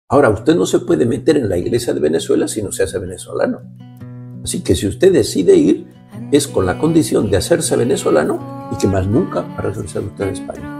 Ahora, usted no se puede meter en la iglesia de Venezuela si no se hace venezolano. Así que si usted decide ir, es con la condición de hacerse venezolano y que más nunca va a regresar usted a España.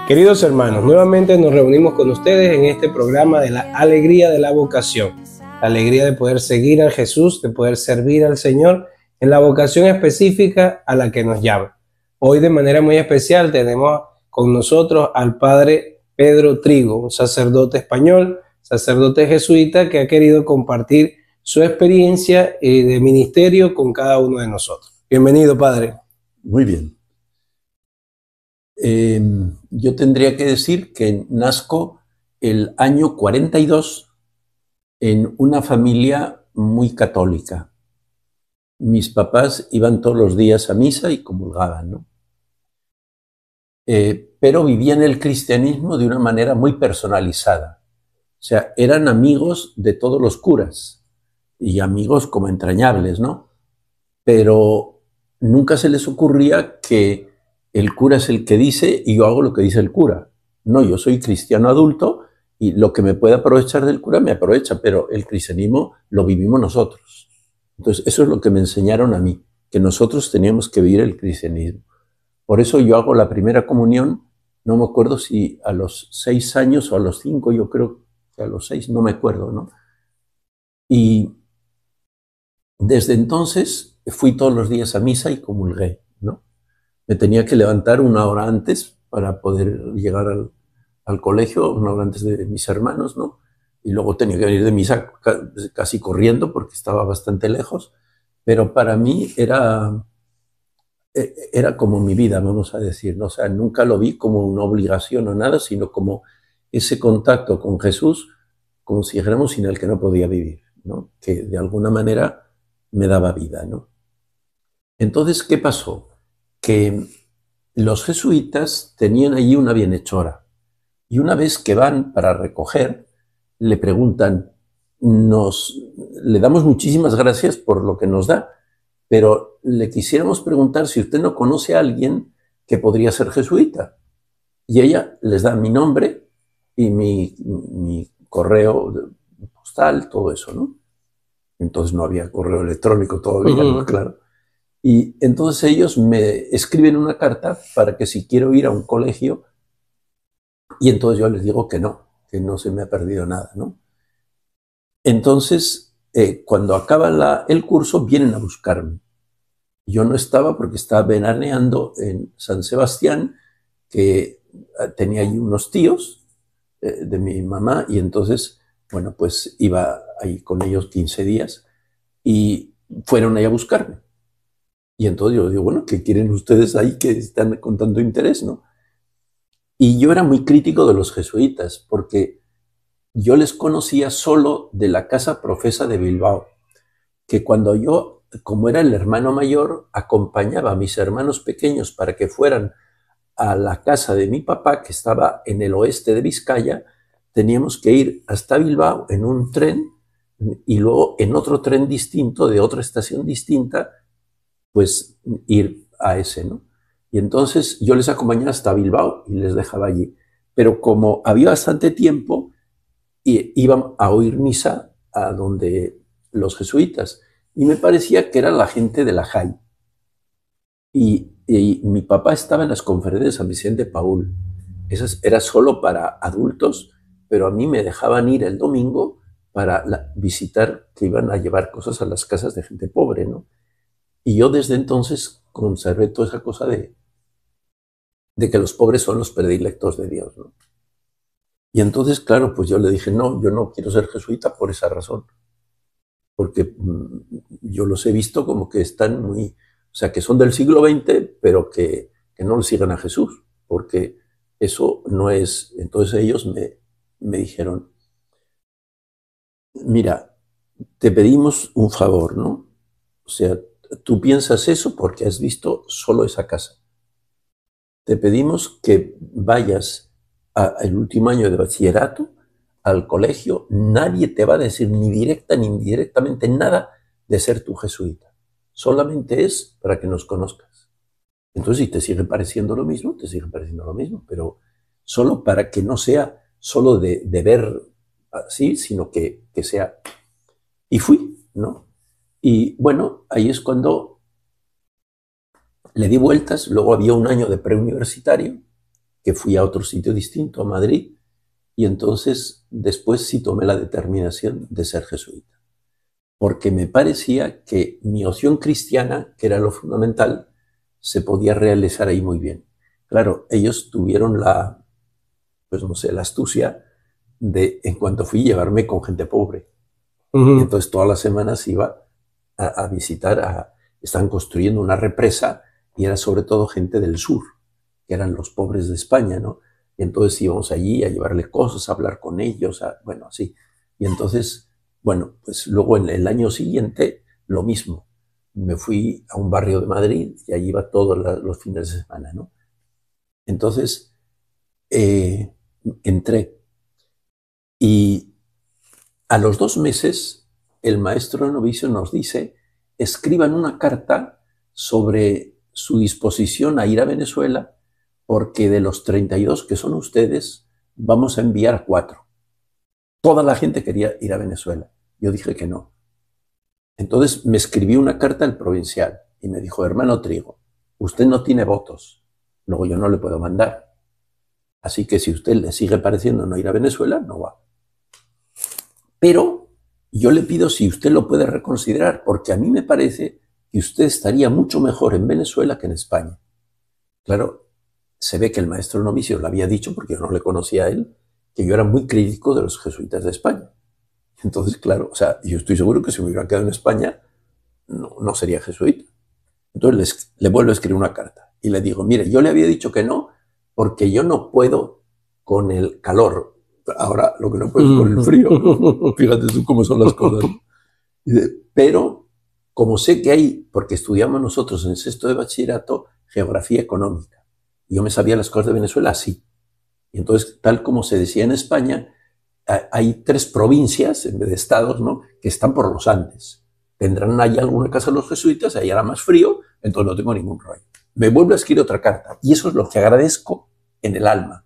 Queridos hermanos, nuevamente nos reunimos con ustedes en este programa de la alegría de la vocación. La alegría de poder seguir a Jesús, de poder servir al Señor en la vocación específica a la que nos llama. Hoy de manera muy especial tenemos con nosotros al Padre Pedro Trigo, un sacerdote español, sacerdote jesuita que ha querido compartir su experiencia de ministerio con cada uno de nosotros. Bienvenido, Padre. Muy bien. Yo tendría que decir que nazco el año 42 en una familia muy católica. Mis papás iban todos los días a misa y comulgaban, ¿no? Pero vivían el cristianismo de una manera muy personalizada. O sea, eran amigos de todos los curas y amigos como entrañables, ¿no? Pero nunca se les ocurría que el cura es el que dice y yo hago lo que dice el cura. No, yo soy cristiano adulto y lo que me puede aprovechar del cura me aprovecha, pero el cristianismo lo vivimos nosotros. Entonces, eso es lo que me enseñaron a mí, que nosotros teníamos que vivir el cristianismo. Por eso yo hago la primera comunión, no me acuerdo si a los 6 años o a los 5, yo creo que a los 6, no me acuerdo, ¿no? Y desde entonces fui todos los días a misa y comulgué, ¿no? Me tenía que levantar 1 hora antes para poder llegar al colegio, 1 hora antes de mis hermanos, ¿no? Y luego tenía que venir de misa casi corriendo porque estaba bastante lejos, pero para mí era como mi vida, vamos a decir, ¿no? O sea, nunca lo vi como una obligación o nada, sino como ese contacto con Jesús, como si dijéramos, sin el que no podía vivir, ¿no? Que de alguna manera me daba vida, ¿no? Entonces, ¿qué pasó? Que los jesuitas tenían allí una bienhechora y una vez que van para recoger, le preguntan, le damos muchísimas gracias por lo que nos da, pero le quisiéramos preguntar si usted no conoce a alguien que podría ser jesuita. Y ella les da mi nombre y mi correo postal, todo eso, ¿no? Entonces no había correo electrónico todavía, ¿no? Claro. Y entonces ellos me escriben una carta para que si quiero ir a un colegio, y entonces yo les digo que no se me ha perdido nada, ¿no? Entonces, cuando acaba el curso, vienen a buscarme. Yo no estaba porque estaba veraneando en San Sebastián, que tenía allí unos tíos de mi mamá, y entonces, bueno, pues iba ahí con ellos 15 días y fueron ahí a buscarme. Y entonces yo digo, bueno, ¿qué quieren ustedes ahí que están con tanto interés, no? Y yo era muy crítico de los jesuitas, porque yo les conocía solo de la casa profesa de Bilbao, que cuando yo, como era el hermano mayor, acompañaba a mis hermanos pequeños para que fueran a la casa de mi papá, que estaba en el oeste de Vizcaya, teníamos que ir hasta Bilbao en un tren y luego en otro tren distinto, de otra estación distinta, pues ir a ese, ¿no? Y entonces yo les acompañaba hasta Bilbao y les dejaba allí. Pero como había bastante tiempo, iban a oír misa a donde los jesuitas. Y me parecía que era la gente de la JAI. Y mi papá estaba en las conferencias de San Vicente Paúl. Esas era solo para adultos, pero a mí me dejaban ir el domingo para visitar, que iban a llevar cosas a las casas de gente pobre, ¿no? Y yo desde entonces conservé toda esa cosa de que los pobres son los predilectos de Dios, ¿no? Y entonces, claro, pues yo le dije, no, yo no quiero ser jesuita por esa razón. Porque yo los he visto como que están muy, o sea, que son del siglo XX, pero que no le siguen a Jesús, porque eso no es. Entonces ellos me dijeron, mira, te pedimos un favor, ¿no? O sea, tú piensas eso porque has visto solo esa casa. Te pedimos que vayas al último año de bachillerato, al colegio, nadie te va a decir ni directa ni indirectamente nada de ser tu jesuita. solamente es para que nos conozcas. Entonces, si te sigue pareciendo lo mismo, te sigue pareciendo lo mismo, pero solo para que no sea solo de ver así, sino que sea. Y fui, ¿no? Y bueno, ahí es cuando le di vueltas. Luego había un año de preuniversitario, que fui a otro sitio distinto, a Madrid, y entonces después sí tomé la determinación de ser jesuita, porque me parecía que mi opción cristiana, que era lo fundamental, se podía realizar ahí muy bien. Claro, ellos tuvieron pues no sé, la astucia de, en cuanto fui, llevarme con gente pobre. Y entonces todas las semanas iba a visitar, estaban construyendo una represa y era sobre todo gente del sur, que eran los pobres de España, ¿no? Y entonces íbamos allí a llevarle cosas, a hablar con ellos, bueno, así. Y entonces, bueno, pues luego en el año siguiente, lo mismo. Me fui a un barrio de Madrid y allí iba todos los fines de semana, ¿no? Entonces, entré y a los 2 meses el maestro novicio nos dice: escriban una carta sobre su disposición a ir a Venezuela, porque de los 32 que son ustedes, vamos a enviar 4. Toda la gente quería ir a Venezuela. Yo dije que no. Entonces me escribí una carta al provincial y me dijo: hermano Trigo, usted no tiene votos, luego yo no le puedo mandar. Así que si usted le sigue pareciendo no ir a Venezuela, no va. Pero yo le pido si usted lo puede reconsiderar, porque a mí me parece que usted estaría mucho mejor en Venezuela que en España. Claro, se ve que el maestro novicio lo había dicho, porque yo no le conocía a él, que yo era muy crítico de los jesuitas de España. Entonces, claro, o sea, yo estoy seguro que si me hubiera quedado en España, no sería jesuita. Entonces le vuelvo a escribir una carta y le digo: mire, yo le había dicho que no, porque yo no puedo con el calor. Ahora lo que no puedo es con el frío. Fíjate tú cómo son las cosas. Pero como sé que hay, porque estudiamos nosotros en sexto de bachillerato, geografía económica. Yo me sabía las cosas de Venezuela así. Y entonces, tal como se decía en España, hay 3 provincias en vez de estados, ¿no?, que están por los Andes. Tendrán ahí alguna casa los jesuitas, ahí hará más frío, entonces no tengo ningún rollo. Me vuelve a escribir otra carta y eso es lo que agradezco en el alma.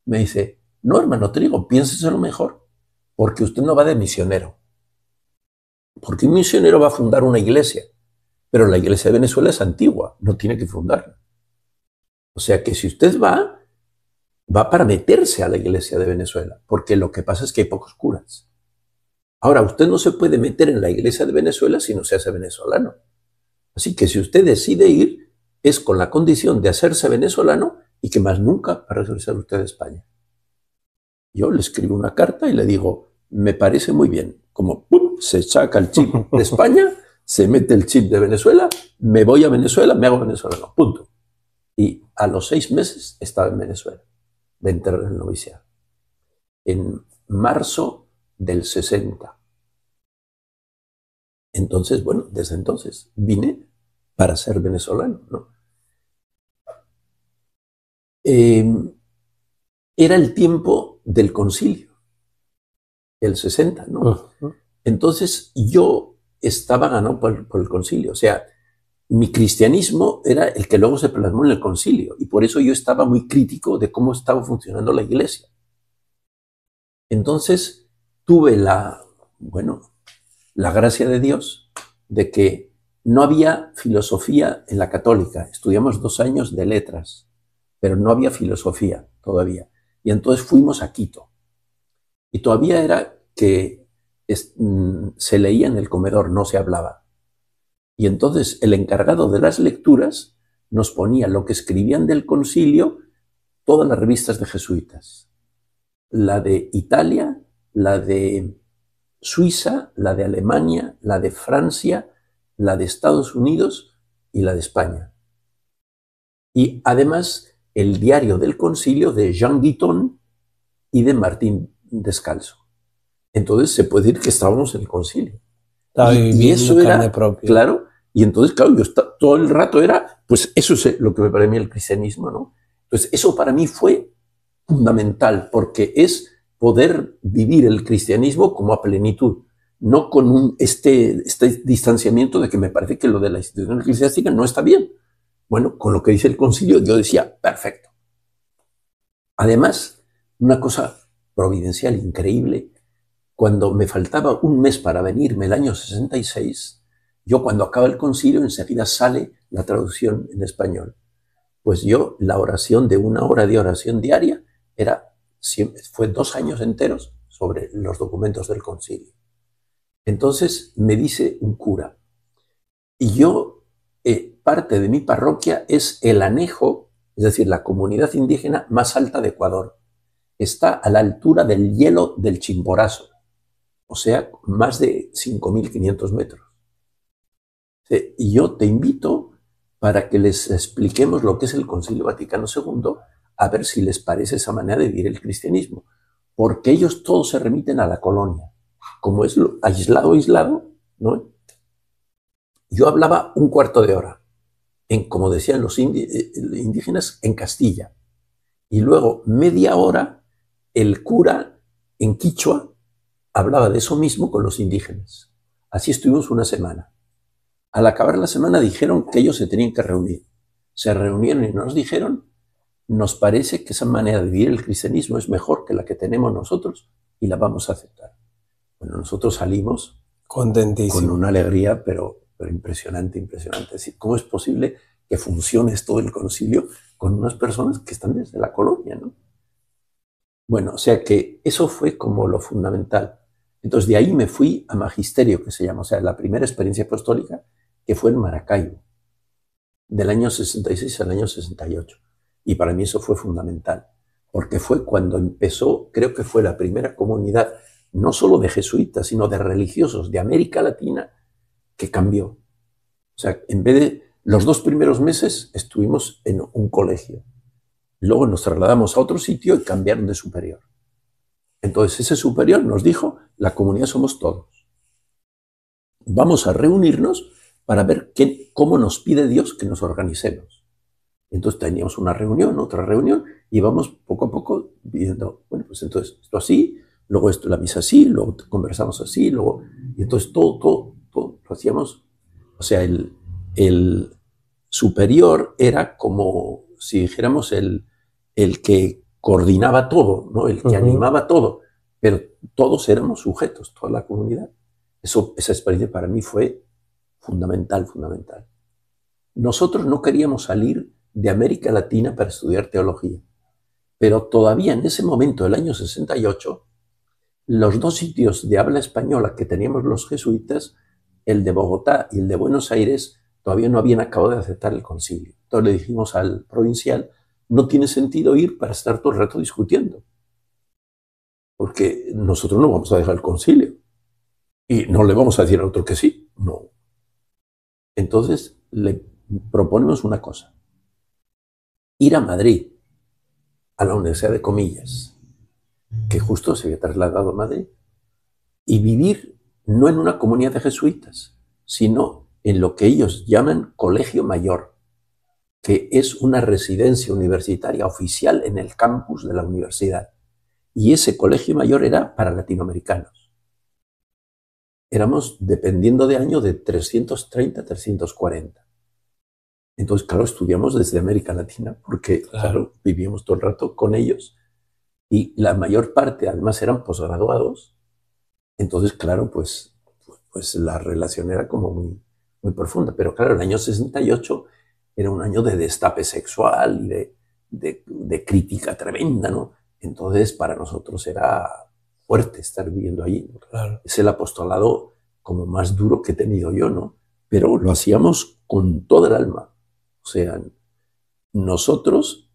Me dice: no, hermano Trigo, piénseselo mejor, porque usted no va de misionero. Porque un misionero va a fundar una iglesia, pero la iglesia de Venezuela es antigua, no tiene que fundarla. O sea que si usted va para meterse a la iglesia de Venezuela, porque lo que pasa es que hay pocos curas. Ahora, usted no se puede meter en la iglesia de Venezuela si no se hace venezolano. Así que si usted decide ir, es con la condición de hacerse venezolano y que más nunca va a regresar usted a España. Yo le escribo una carta y le digo: me parece muy bien. Como ¡pum!, se saca el chip de España, se mete el chip de Venezuela, me voy a Venezuela, me hago venezolano, punto. Y a los 6 meses estaba en Venezuela, de entrar en el noviciado. En marzo del 60. Entonces, bueno, desde entonces vine para ser venezolano, ¿no? Era el tiempo del concilio, el 60, ¿no? Entonces yo estaba ganado por el concilio. O sea, mi cristianismo era el que luego se plasmó en el concilio y por eso yo estaba muy crítico de cómo estaba funcionando la iglesia. Entonces tuve la gracia de Dios de que no había filosofía en la católica. Estudiamos 2 años de letras, pero no había filosofía todavía. Y entonces fuimos a Quito. Y todavía era que se leía en el comedor, no se hablaba. Y entonces el encargado de las lecturas nos ponía lo que escribían del concilio, todas las revistas de jesuitas. La de Italia, la de Suiza, la de Alemania, la de Francia, la de Estados Unidos y la de España. Y además el diario del concilio de Jean Guiton y de Martín Descalzo. Entonces se puede decir que estábamos en el concilio. Y eso era, propia. Claro, y entonces, claro, yo todo el rato era, pues eso es lo que me parece a mí el cristianismo, ¿no? Entonces eso para mí fue fundamental, porque es poder vivir el cristianismo como a plenitud. no con este distanciamiento de que me parece que lo de la institución eclesiástica no está bien. Bueno, con lo que dice el concilio, yo decía, perfecto. Además, una cosa providencial increíble, cuando me faltaba un mes para venirme el año 66, yo cuando acaba el concilio enseguida sale la traducción en español. Pues yo, la oración de 1 hora de oración diaria fue 2 años enteros sobre los documentos del concilio. Entonces me dice un cura, y yo, parte de mi parroquia es el anejo, es decir, la comunidad indígena más alta de Ecuador. Está a la altura del hielo del Chimborazo, o sea, más de 5.500 metros. Y yo te invito para que les expliquemos lo que es el Concilio Vaticano II, a ver si les parece esa manera de vivir el cristianismo, porque ellos todos se remiten a la colonia, como es aislado, ¿no? Yo hablaba 1/4 de hora, como decían los indígenas, en Castilla, y luego media hora el cura en quichua hablaba de eso mismo con los indígenas. Así estuvimos una semana. Al acabar la semana dijeron que ellos se tenían que reunir. Se reunieron y nos dijeron, nos parece que esa manera de vivir el cristianismo es mejor que la que tenemos nosotros y la vamos a aceptar. Bueno, nosotros salimos contentísimos, con una alegría, pero impresionante, impresionante. Es decir, ¿cómo es posible que funcione esto del concilio con unas personas que están desde la colonia, ¿no? Bueno, o sea que eso fue como lo fundamental. Entonces de ahí me fui a magisterio, que se llama, o sea, la primera experiencia apostólica, que fue en Maracaibo, del año 66 al año 68. Y para mí eso fue fundamental, porque fue cuando empezó, creo que fue la primera comunidad, no solo de jesuitas, sino de religiosos de América Latina, que cambió. O sea, en vez de los 2 primeros meses estuvimos en un colegio. Luego nos trasladamos a otro sitio y cambiaron de superior. Entonces ese superior nos dijo, la comunidad somos todos. Vamos a reunirnos para ver cómo nos pide Dios que nos organicemos. Entonces teníamos una reunión, otra reunión, y vamos poco a poco viendo, bueno, pues entonces esto así, luego esto, la misa así, luego conversamos así, luego, y entonces todo lo hacíamos. O sea, el superior era como si dijéramos el que coordinaba todo, ¿no? El que animaba todo, pero todos éramos sujetos, toda la comunidad. Esa experiencia para mí fue fundamental. Nosotros no queríamos salir de América Latina para estudiar teología, pero todavía en ese momento, el año 68, los 2 sitios de habla española que teníamos los jesuitas, el de Bogotá y el de Buenos Aires, todavía no habían acabado de aceptar el concilio. Entonces le dijimos al provincial, no tiene sentido ir para estar todo el rato discutiendo, porque nosotros no vamos a dejar el concilio y no le vamos a decir a otro que sí, no. Entonces le proponemos una cosa, ir a Madrid, a la Universidad de Comillas, que justo se había trasladado a Madrid, y vivir no en una comunidad de jesuitas, sino en lo que ellos llaman colegio mayor, que es una residencia universitaria oficial en el campus de la universidad. Y ese colegio mayor era para latinoamericanos. Éramos, dependiendo de año, de 330 a 340. Entonces, claro, estudiamos desde América Latina, porque, claro, vivíamos todo el rato con ellos. Y la mayor parte, además, eran posgraduados. Entonces, claro, pues la relación era como muy profunda. Pero, claro, el año 68 era un año de destape sexual y de crítica tremenda, ¿no? Entonces, para nosotros era fuerte estar viviendo allí. Claro. Es el apostolado como más duro que he tenido yo, ¿no? Pero lo hacíamos con toda el alma. O sea, nosotros,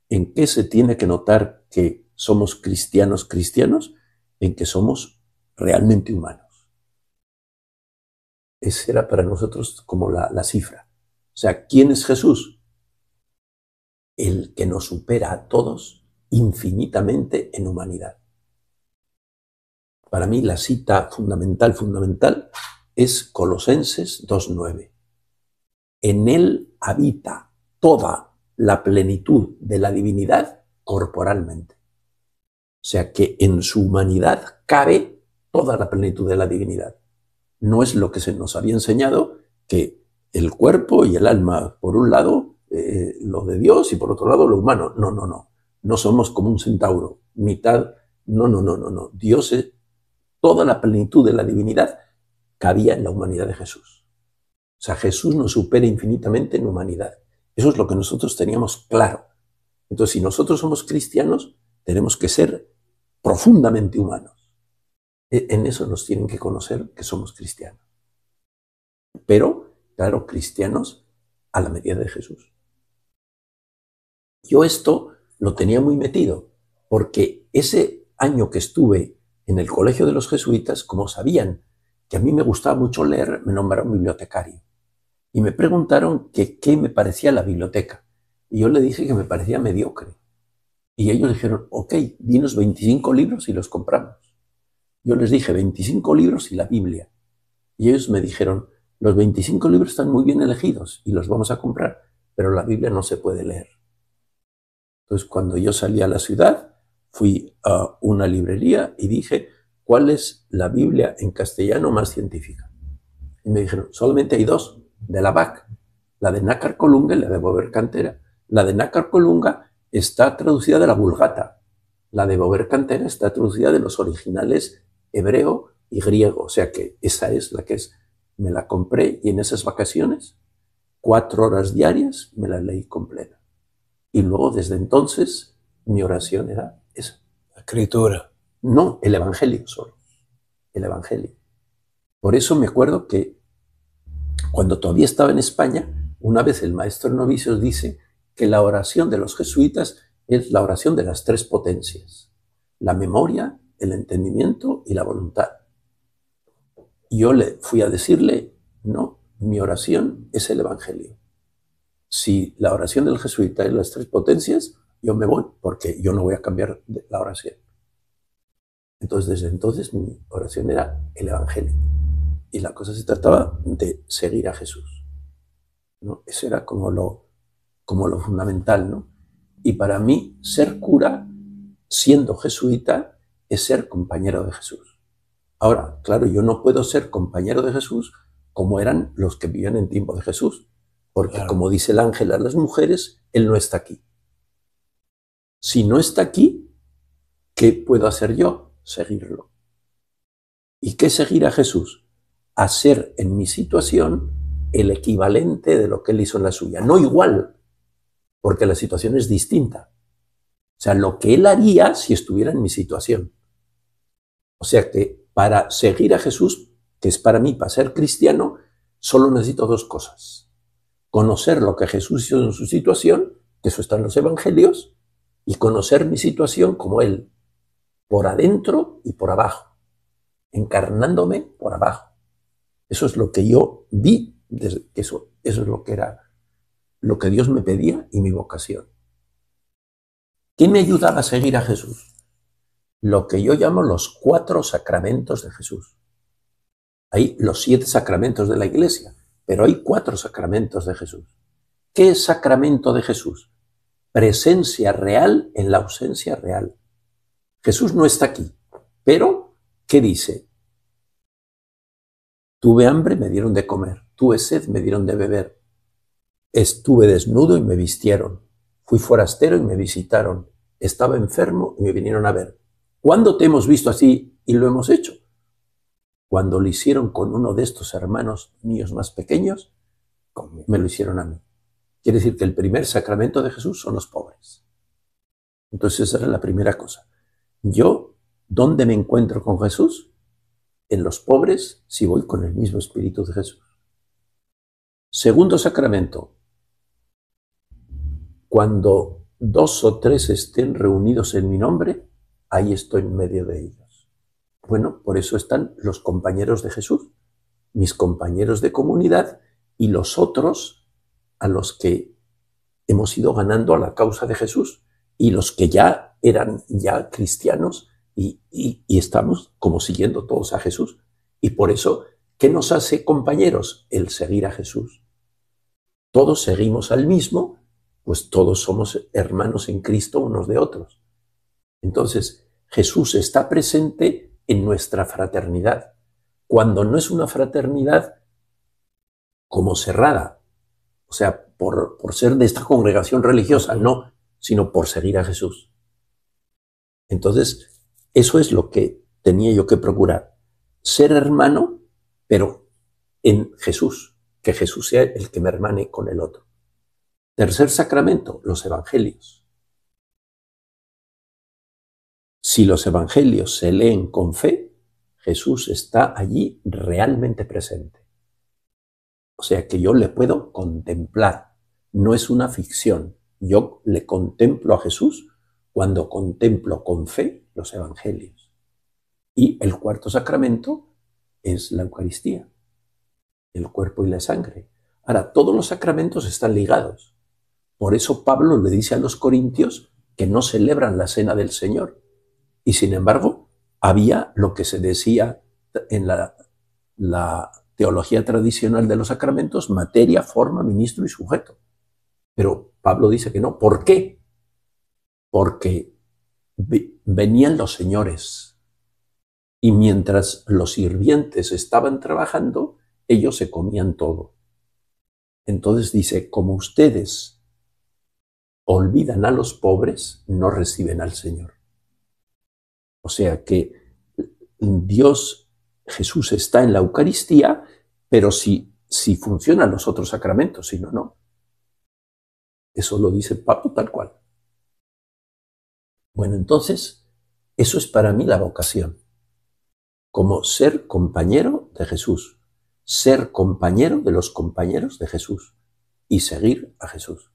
¿en qué se tiene que notar que somos cristianos? En que somos realmente humanos. Esa era para nosotros como la cifra. O sea, ¿quién es Jesús? El que nos supera a todos infinitamente en humanidad. Para mí la cita fundamental es Colosenses 2:9. En él habita toda la plenitud de la divinidad corporalmente. O sea que en su humanidad cabe toda la plenitud de la divinidad. No es lo que se nos había enseñado, que el cuerpo y el alma, por un lado, lo de Dios, y por otro lado, lo humano. No, no, no. No somos como un centauro, mitad. No, no, no, no, no. Dios es toda la plenitud de la divinidad cabía en la humanidad de Jesús. O sea, Jesús nos supera infinitamente en humanidad. Eso es lo que nosotros teníamos claro. Entonces, si nosotros somos cristianos, tenemos que ser profundamente humanos. En eso nos tienen que conocer que somos cristianos. Pero, claro, cristianos a la medida de Jesús. Yo esto lo tenía muy metido, porque ese año que estuve en el colegio de los jesuitas, como sabían que a mí me gustaba mucho leer, me nombraron bibliotecario. Y me preguntaron que qué me parecía la biblioteca. Y yo le dije que me parecía mediocre. Y ellos dijeron, ok, dinos 25 libros y los compramos. Yo les dije 25 libros y la Biblia. Y ellos me dijeron, los 25 libros están muy bien elegidos y los vamos a comprar, pero la Biblia no se puede leer. Entonces, cuando yo salí a la ciudad, fui a una librería y dije, ¿cuál es la Biblia en castellano más científica? Y me dijeron, solamente hay dos, de la BAC, la de Nácar Colunga y la de Bover Cantera. La de Nácar Colunga está traducida de la Vulgata. La de Bover Cantera está traducida de los originales hebreo y griego. O sea que esa es la que es. Me la compré y en esas vacaciones, 4 horas diarias, me la leí completa. Y luego, desde entonces, mi oración era esa. La escritura. No, el Evangelio solo. El Evangelio. Por eso me acuerdo que cuando todavía estaba en España, una vez el maestro novicios dice que la oración de los jesuitas es la oración de las 3 potencias. La memoria, el entendimiento y la voluntad. Y yo le fui a decirle, no, mi oración es el Evangelio. Si la oración del jesuita es las 3 potencias, yo me voy, porque yo no voy a cambiar la oración. Entonces, desde entonces, mi oración era el Evangelio. Y la cosa se trataba de seguir a Jesús, ¿no? Eso era como lo fundamental, ¿no? Y para mí, ser cura, siendo jesuita, es ser compañero de Jesús. Ahora, claro, yo no puedo ser compañero de Jesús como eran los que vivían en tiempo de Jesús, porque claro, como dice el ángel a las mujeres, él no está aquí. Si no está aquí, ¿qué puedo hacer yo? Seguirlo. ¿Y qué seguir a Jesús? Hacer en mi situación el equivalente de lo que él hizo en la suya. No igual, porque la situación es distinta. O sea, lo que él haría si estuviera en mi situación. O sea que para seguir a Jesús, que es para mí, para ser cristiano, solo necesito 2 cosas. Conocer lo que Jesús hizo en su situación, que eso está en los evangelios, y conocer mi situación como él, por adentro y por abajo, encarnándome por abajo. Eso es lo que yo vi, eso es lo que era, lo que Dios me pedía y mi vocación. ¿Qué me ayudaba a seguir a Jesús? Lo que yo llamo los 4 sacramentos de Jesús. Hay los 7 sacramentos de la Iglesia, pero hay 4 sacramentos de Jesús. ¿Qué es sacramento de Jesús? Presencia real en la ausencia real. Jesús no está aquí, pero ¿qué dice? Tuve hambre, me dieron de comer. Tuve sed, me dieron de beber. Estuve desnudo y me vistieron. Fui forastero y me visitaron. Estaba enfermo y me vinieron a ver. ¿Cuándo te hemos visto así y lo hemos hecho? Cuando lo hicieron con uno de estos hermanos míos más pequeños, me lo hicieron a mí. Quiere decir que el primer sacramento de Jesús son los pobres. Entonces esa era la primera cosa. Yo, ¿dónde me encuentro con Jesús? En los pobres, si voy con el mismo espíritu de Jesús. Segundo sacramento. Cuando 2 o 3 estén reunidos en mi nombre, ahí estoy en medio de ellos. Bueno, por eso están los compañeros de Jesús, mis compañeros de comunidad y los otros a los que hemos ido ganando a la causa de Jesús y los que ya eran ya cristianos y estamos como siguiendo todos a Jesús. Y por eso, ¿qué nos hace compañeros? El seguir a Jesús. Todos seguimos al mismo, pues todos somos hermanos en Cristo unos de otros. Entonces, Jesús está presente en nuestra fraternidad, cuando no es una fraternidad como cerrada, o sea, por ser de esta congregación religiosa, no, sino por seguir a Jesús. Entonces, eso es lo que tenía yo que procurar, ser hermano, pero en Jesús, que Jesús sea el que me hermane con el otro. Tercer sacramento, los evangelios. Si los evangelios se leen con fe, Jesús está allí realmente presente. O sea que yo le puedo contemplar, no es una ficción. Yo le contemplo a Jesús cuando contemplo con fe los evangelios. Y el cuarto sacramento es la Eucaristía, el cuerpo y la sangre. Ahora, todos los sacramentos están ligados. Por eso Pablo le dice a los corintios que no celebran la cena del Señor. Y sin embargo, había lo que se decía en la teología tradicional de los sacramentos: materia, forma, ministro y sujeto. Pero Pablo dice que no. ¿Por qué? Porque venían los señores y mientras los sirvientes estaban trabajando, ellos se comían todo. Entonces dice, como ustedes olvidan a los pobres, no reciben al Señor. O sea que Dios, Jesús está en la Eucaristía, pero si funcionan los otros sacramentos, si no, no. Eso lo dice Pablo tal cual. Bueno, entonces, eso es para mí la vocación, como ser compañero de Jesús, ser compañero de los compañeros de Jesús y seguir a Jesús.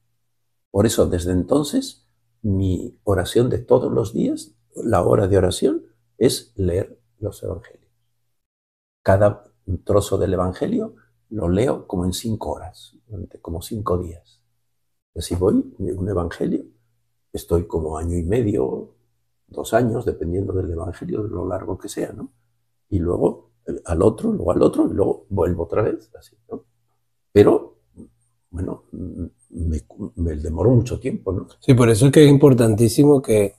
Por eso, desde entonces, mi oración de todos los días, la hora de oración, es leer los evangelios. Cada trozo del evangelio lo leo como en 5 horas, durante como 5 días. Y así voy, un evangelio, estoy como año y medio, 2 años, dependiendo del evangelio, de lo largo que sea, ¿no? Y luego al otro, y luego vuelvo otra vez, así, ¿no? Pero, bueno, me demoro mucho tiempo, ¿no? Sí, por eso es que es importantísimo que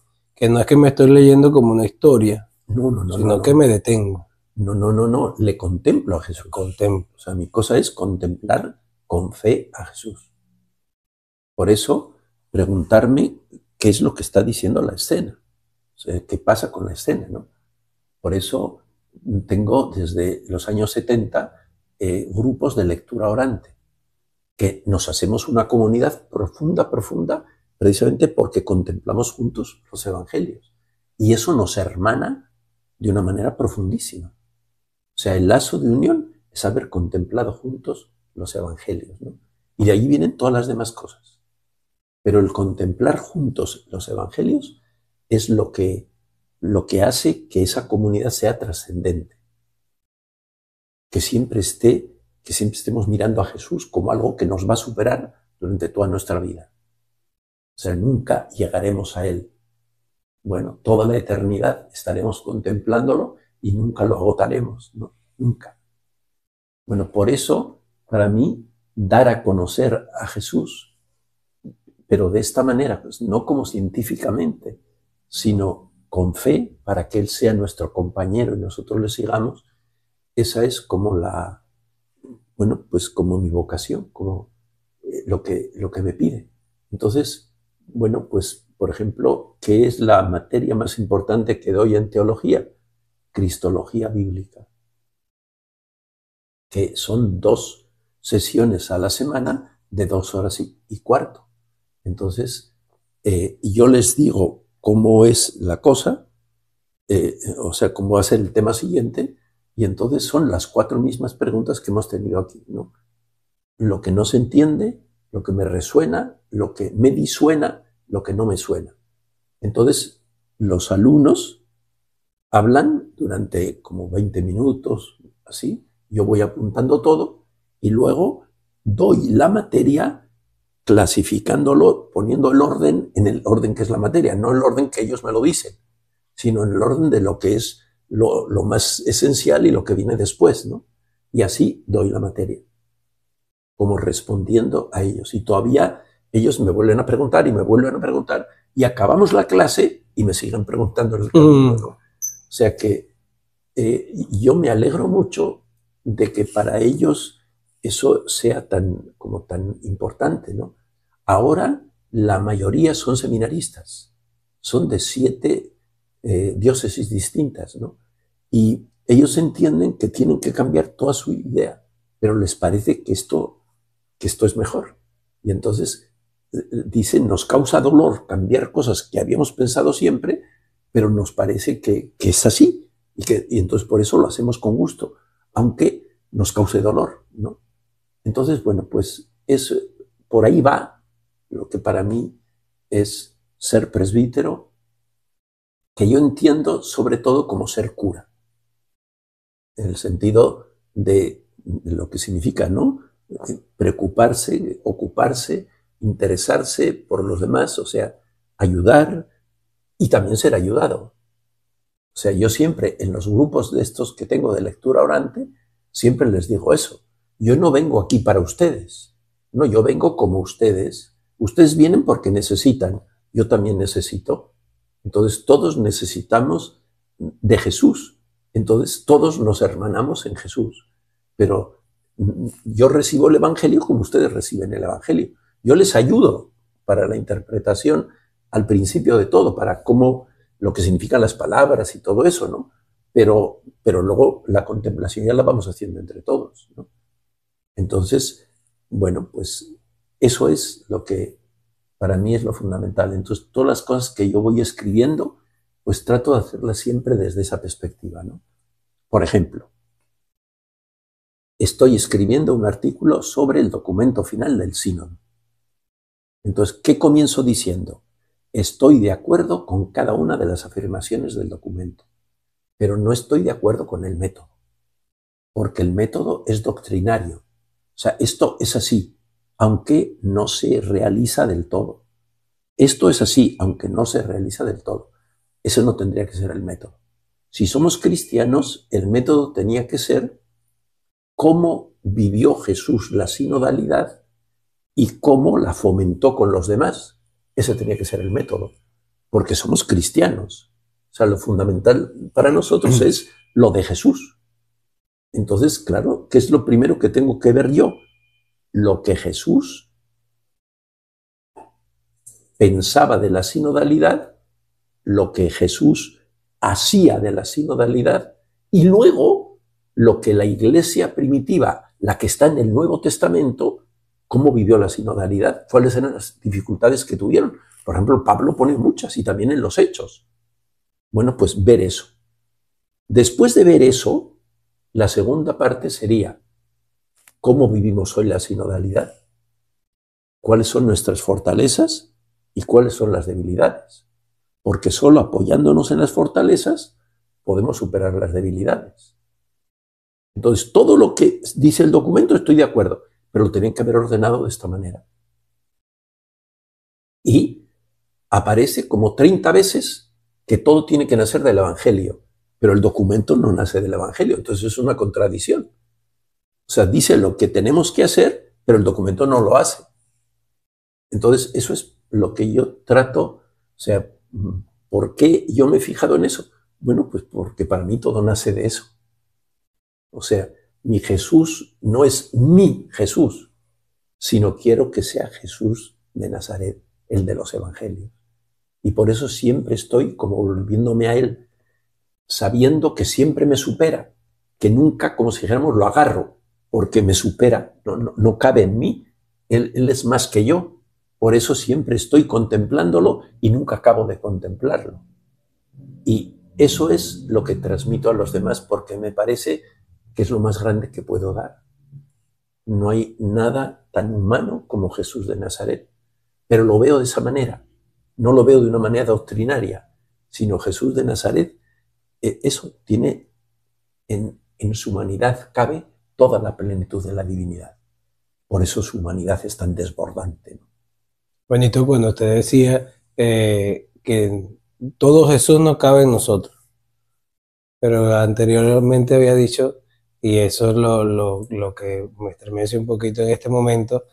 no es que me estoy leyendo como una historia, sino que me detengo. No, le contemplo a Jesús. Contemplo. O sea, mi cosa es contemplar con fe a Jesús. Por eso, preguntarme qué es lo que está diciendo la escena. O sea, qué pasa con la escena, ¿no? Por eso tengo desde los años 70 grupos de lectura orante, que nos hacemos una comunidad profunda, precisamente porque contemplamos juntos los evangelios. Y eso nos hermana de una manera profundísima. O sea, el lazo de unión es haber contemplado juntos los evangelios, ¿no? Y de ahí vienen todas las demás cosas. Pero el contemplar juntos los evangelios es lo que hace que esa comunidad sea trascendente. Que siempre estemos mirando a Jesús como algo que nos va a superar durante toda nuestra vida. O sea, nunca llegaremos a Él. Bueno, toda la eternidad estaremos contemplándolo y nunca lo agotaremos, ¿no? Nunca. Bueno, por eso, para mí, dar a conocer a Jesús, pero de esta manera, pues no como científicamente, sino con fe, para que Él sea nuestro compañero y nosotros le sigamos, esa es como pues como mi vocación, como lo que me pide. Entonces, bueno, pues, por ejemplo, ¿qué es la materia más importante que doy en teología? Cristología bíblica, que son 2 sesiones a la semana de 2 horas y cuarto. Entonces, yo les digo cómo es la cosa, o sea, cómo va a ser el tema siguiente, y entonces son las 4 mismas preguntas que hemos tenido aquí, ¿no? Lo que no se entiende, lo que me resuena, lo que me disuena, lo que no me suena. Entonces, los alumnos hablan durante como 20 minutos, así. Yo voy apuntando todo y luego doy la materia clasificándolo, poniendo el orden en el orden que es la materia, no en el orden que ellos me lo dicen, sino en el orden de lo que es lo más esencial y lo que viene después, ¿no? Y así doy la materia, como respondiendo a ellos. Y todavía ellos me vuelven a preguntar y me vuelven a preguntar y acabamos la clase y me siguen preguntando. O sea que yo me alegro mucho de que para ellos eso sea como tan importante, ¿no? Ahora la mayoría son seminaristas, son de 7 diócesis distintas, ¿no? Y ellos entienden que tienen que cambiar toda su idea, pero les parece que esto es mejor. Y entonces dicen, nos causa dolor cambiar cosas que habíamos pensado siempre, pero nos parece que es así. Y entonces por eso lo hacemos con gusto, aunque nos cause dolor, ¿no? Entonces, bueno, pues por ahí va lo que para mí es ser presbítero, que yo entiendo sobre todo como ser cura, en el sentido de lo que significa, ¿no? Preocuparse, ocuparse, interesarse por los demás, o sea, ayudar y también ser ayudado. O sea, yo siempre en los grupos de estos que tengo de lectura orante, siempre les digo eso. Yo no vengo aquí para ustedes. No, yo vengo como ustedes. Ustedes vienen porque necesitan. Yo también necesito. Entonces, todos necesitamos de Jesús. Entonces, todos nos hermanamos en Jesús. Pero yo recibo el Evangelio como ustedes reciben el Evangelio. Yo les ayudo para la interpretación al principio de todo, para cómo lo que significan las palabras y todo eso, ¿no? Pero luego la contemplación ya la vamos haciendo entre todos, ¿no? Entonces, bueno, pues eso es lo que para mí es lo fundamental. Entonces, todas las cosas que yo voy escribiendo, pues trato de hacerlas siempre desde esa perspectiva, ¿no? Por ejemplo, estoy escribiendo un artículo sobre el documento final del sínodo. Entonces, ¿qué comienzo diciendo? Estoy de acuerdo con cada una de las afirmaciones del documento, pero no estoy de acuerdo con el método, porque el método es doctrinario. O sea, esto es así, aunque no se realiza del todo. Esto es así, aunque no se realiza del todo. Ese no tendría que ser el método. Si somos cristianos, el método tenía que ser cómo vivió Jesús la sinodalidad y cómo la fomentó con los demás. Ese tenía que ser el método, porque somos cristianos. O sea, lo fundamental para nosotros es lo de Jesús. Entonces, claro, ¿qué es lo primero que tengo que ver yo? Lo que Jesús pensaba de la sinodalidad, lo que Jesús hacía de la sinodalidad y luego lo que la iglesia primitiva, la que está en el Nuevo Testamento, cómo vivió la sinodalidad, cuáles eran las dificultades que tuvieron. Por ejemplo, Pablo pone muchas y también en los Hechos. Bueno, pues ver eso. Después de ver eso, la segunda parte sería cómo vivimos hoy la sinodalidad, cuáles son nuestras fortalezas y cuáles son las debilidades, porque solo apoyándonos en las fortalezas podemos superar las debilidades. Entonces, todo lo que dice el documento estoy de acuerdo, pero lo tenían que haber ordenado de esta manera. Y aparece como 30 veces que todo tiene que nacer del Evangelio, pero el documento no nace del Evangelio, entonces es una contradicción. O sea, dice lo que tenemos que hacer, pero el documento no lo hace. Entonces, eso es lo que yo trato, o sea, ¿por qué yo me he fijado en eso? Bueno, pues porque para mí todo nace de eso. O sea, mi Jesús no es mi Jesús, sino quiero que sea Jesús de Nazaret, el de los evangelios. Y por eso siempre estoy como volviéndome a Él, sabiendo que siempre me supera, que nunca, como si dijéramos, lo agarro, porque me supera, no cabe en mí, él es más que yo. Por eso siempre estoy contemplándolo y nunca acabo de contemplarlo. Y eso es lo que transmito a los demás porque me parece que es lo más grande que puedo dar. No hay nada tan humano como Jesús de Nazaret, pero lo veo de esa manera. No lo veo de una manera doctrinaria, sino Jesús de Nazaret, eso tiene en su humanidad, cabe toda la plenitud de la divinidad. Por eso su humanidad es tan desbordante, ¿no? Bonito cuando usted decía que todo Jesús no cabe en nosotros, pero anteriormente había dicho, y eso es lo que me estremece un poquito en este momento,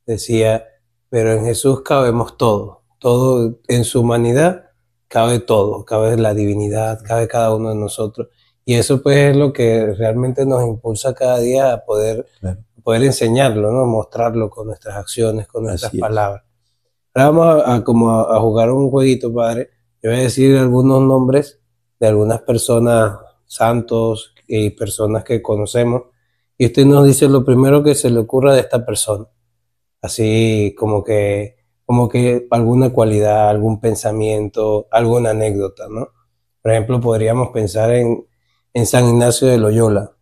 decía, pero en Jesús cabemos todo, todo en su humanidad cabe todo, cabe la divinidad, cabe cada uno de nosotros, Y eso pues es lo que realmente nos impulsa cada día a poder, Claro. poder enseñarlo, ¿no? Mostrarlo con nuestras acciones, con nuestras Así es. palabras. Ahora vamos a jugar un jueguito, padre. Yo voy a decir algunos nombres de algunas personas, santos y personas que conocemos, y usted nos dice lo primero que se le ocurra de esta persona. Así como que alguna cualidad, algún pensamiento, alguna anécdota, ¿no? Por ejemplo, podríamos pensar en San Ignacio de Loyola.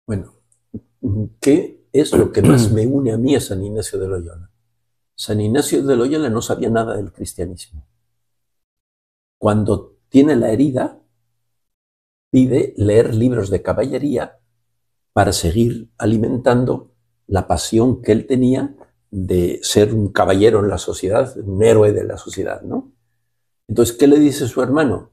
Bueno, ¿qué es lo que más me une a mí a San Ignacio de Loyola? San Ignacio de Loyola no sabía nada del cristianismo. Cuando tiene la herida, pide leer libros de caballería para seguir alimentando la pasión que él tenía de ser un caballero en la sociedad, un héroe de la sociedad, ¿no? Entonces, ¿qué le dice su hermano?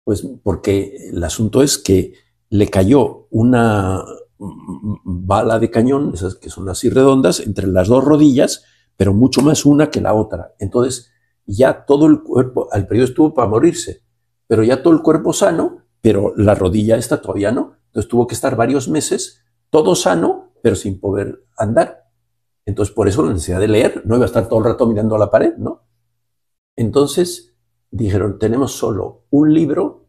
Pues porque el asunto es que le cayó una bala de cañón, esas que son así redondas, entre las dos rodillas, pero mucho más una que la otra. Entonces, ya todo el cuerpo, al periodo estuvo para morirse, pero ya todo el cuerpo sano, pero la rodilla esta todavía no. Entonces tuvo que estar varios meses, todo sano, pero sin poder andar. Entonces, por eso la necesidad de leer, no iba a estar todo el rato mirando a la pared, ¿no? Entonces, dijeron, tenemos solo un libro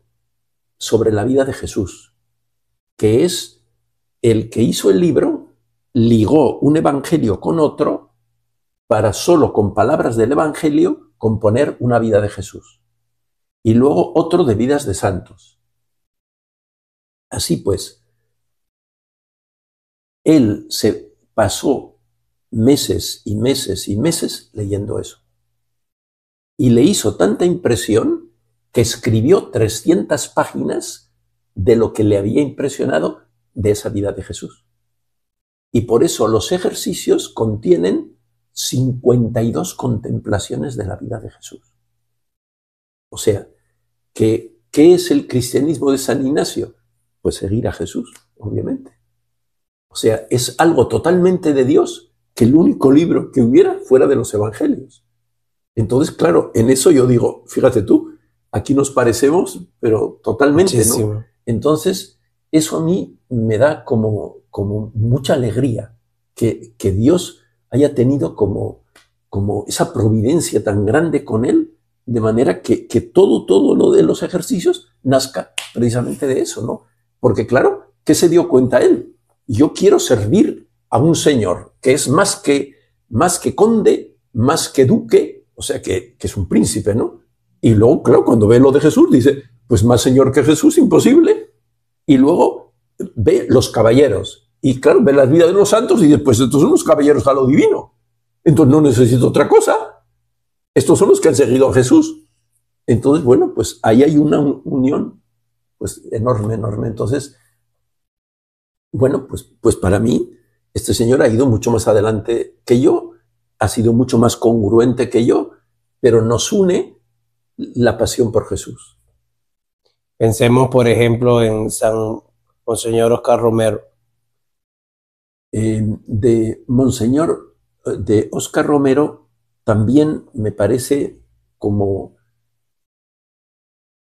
sobre la vida de Jesús, que es el que hizo el libro, ligó un evangelio con otro para solo con palabras del evangelio componer una vida de Jesús. Y luego otro de vidas de santos. Así pues, él se pasó meses y meses y meses leyendo eso. Y le hizo tanta impresión que escribió 300 páginas de lo que le había impresionado de esa vida de Jesús. Y por eso los ejercicios contienen 52 contemplaciones de la vida de Jesús. O sea, ¿qué es el cristianismo de San Ignacio? Pues seguir a Jesús, obviamente. O sea, es algo totalmente de Dios, que el único libro que hubiera fuera de los evangelios. Entonces, claro, en eso yo digo, fíjate tú, aquí nos parecemos, pero totalmente, Muchísimo. ¿no? Entonces, eso a mí me da como mucha alegría, que Dios haya tenido como esa providencia tan grande con él, de manera que todo lo de los ejercicios nazca precisamente de eso, ¿no? Porque claro, ¿qué se dio cuenta él? Yo quiero servir a un señor que es más que conde, más que duque, o sea, que es un príncipe, ¿no? Y luego, claro, cuando ve lo de Jesús, dice, pues más señor que Jesús, imposible. Y luego ve los caballeros. Y claro, ve las vidas de los santos y dice, pues estos son los caballeros a lo divino. Entonces no necesito otra cosa. Estos son los que han seguido a Jesús. Entonces, bueno, pues ahí hay una unión pues enorme, enorme. Entonces, bueno, pues para mí, este señor ha ido mucho más adelante que yo, ha sido mucho más congruente que yo, pero nos une la pasión por Jesús. Pensemos, por ejemplo, en San Monseñor Oscar Romero. De Monseñor, de Oscar Romero, también me parece como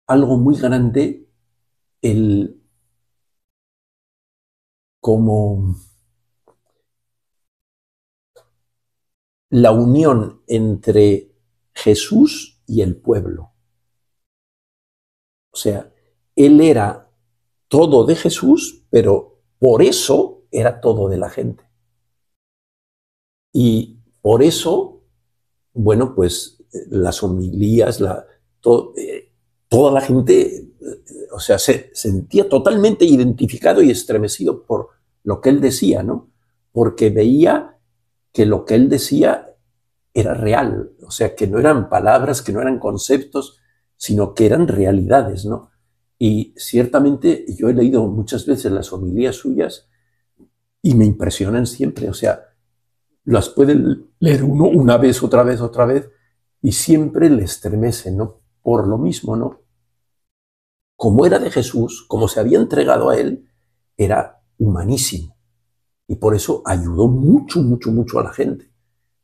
algo muy grande como la unión entre Jesús y el pueblo. O sea, él era todo de Jesús, pero por eso era todo de la gente. Y por eso, bueno, pues las homilías, toda la gente, o sea, se sentía totalmente identificado y estremecido por lo que él decía, ¿no? Porque veía que lo que él decía era real, o sea, que no eran palabras, que no eran conceptos, sino que eran realidades, ¿no? Y ciertamente yo he leído muchas veces las homilías suyas y me impresionan siempre, o sea, las puede leer uno una vez, otra vez, y siempre le estremece, ¿no? Por lo mismo, ¿no? Como era de Jesús, como se había entregado a él, era humanísimo. Y por eso ayudó mucho, mucho, mucho a la gente.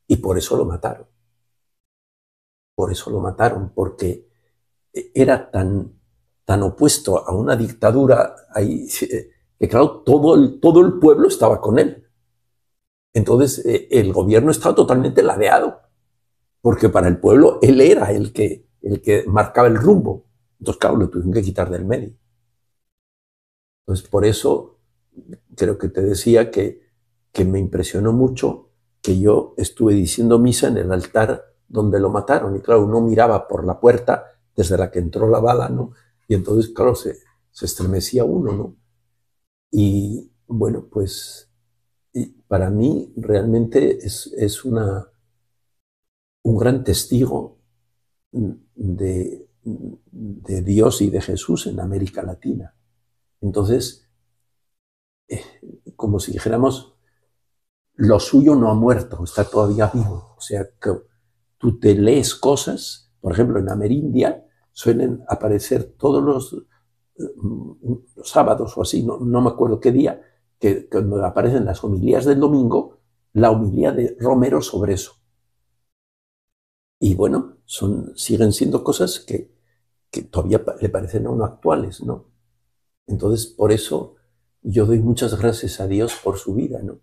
Y por eso lo mataron. Por eso lo mataron, porque era tan tan opuesto a una dictadura, ahí, que claro, todo el pueblo estaba con él. Entonces el gobierno estaba totalmente ladeado, porque para el pueblo él era el que marcaba el rumbo. Entonces, claro, lo tuvieron que quitar del medio. Entonces, por eso creo que te decía que me impresionó mucho que yo estuve diciendo misa en el altar donde lo mataron. Y claro, uno miraba por la puerta desde la que entró la bala, ¿no? Y entonces, claro, se estremecía uno, ¿no? Y bueno, pues para mí realmente es un gran testigo de Dios y de Jesús en América Latina. Entonces, como si dijéramos, lo suyo no ha muerto, está todavía vivo. O sea, que tú te lees cosas, por ejemplo, en Amerindia suelen aparecer todos los sábados o así, no me acuerdo qué día, que cuando aparecen las homilías del domingo, la homilía de Romero sobre eso. Y bueno, siguen siendo cosas que todavía le parecen a uno actuales, ¿no? Entonces, por eso yo doy muchas gracias a Dios por su vida, ¿no?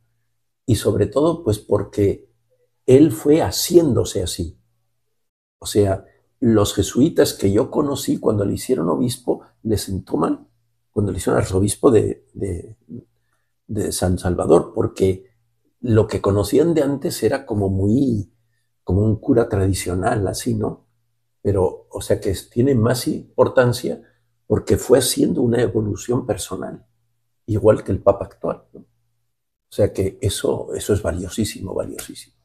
Y sobre todo, pues porque él fue haciéndose así. O sea, los jesuitas que yo conocí cuando le hicieron obispo, le sentó mal, cuando le hicieron arzobispo de San Salvador, porque lo que conocían de antes era como un cura tradicional, así, ¿no? Pero, o sea, que tiene más importancia porque fue haciendo una evolución personal, igual que el Papa actual, ¿no? O sea que eso es valiosísimo, valiosísimo.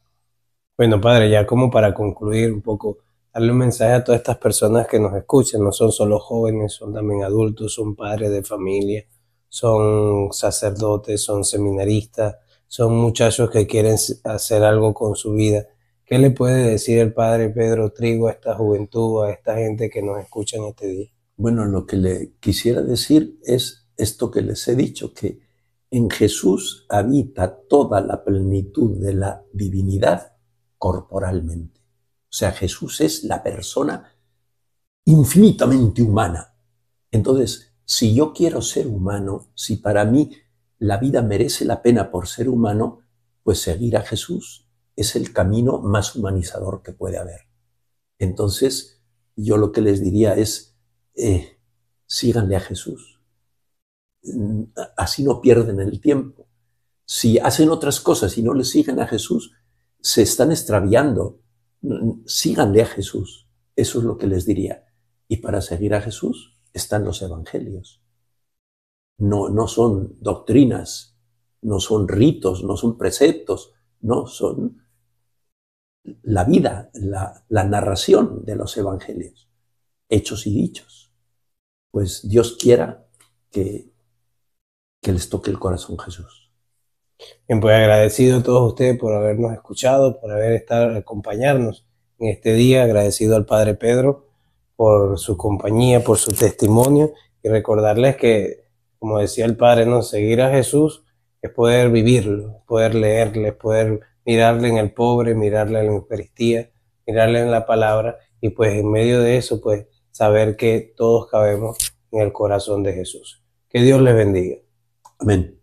Bueno, padre, ya como para concluir un poco, darle un mensaje a todas estas personas que nos escuchan, no son solo jóvenes, son también adultos, son padres de familia, son sacerdotes, son seminaristas, son muchachos que quieren hacer algo con su vida. ¿Qué le puede decir el padre Pedro Trigo a esta juventud, a esta gente que nos escucha en este día? Bueno, lo que le quisiera decir es esto que les he dicho, que en Jesús habita toda la plenitud de la divinidad corporalmente. O sea, Jesús es la persona infinitamente humana. Entonces, si yo quiero ser humano, si para mí la vida merece la pena por ser humano, pues seguir a Jesús es el camino más humanizador que puede haber. Entonces, yo lo que les diría es, síganle a Jesús. Así no pierden el tiempo. Si hacen otras cosas y no le siguen a Jesús, se están extraviando. Síganle a Jesús. Eso es lo que les diría. Y para seguir a Jesús están los evangelios. No son doctrinas, no son ritos, no son preceptos, no, son la vida, la narración de los evangelios, hechos y dichos. Pues Dios quiera que les toque el corazón Jesús. Bien, pues agradecido a todos ustedes por habernos escuchado, por acompañarnos en este día, agradecido al Padre Pedro por su compañía, por su testimonio, y recordarles que, como decía el Padre, ¿no? Seguir a Jesús es poder vivirlo, poder leerle, poder mirarle en el pobre, mirarle en la Eucaristía, mirarle en la palabra, y pues en medio de eso, pues saber que todos cabemos en el corazón de Jesús. Que Dios les bendiga. Amén.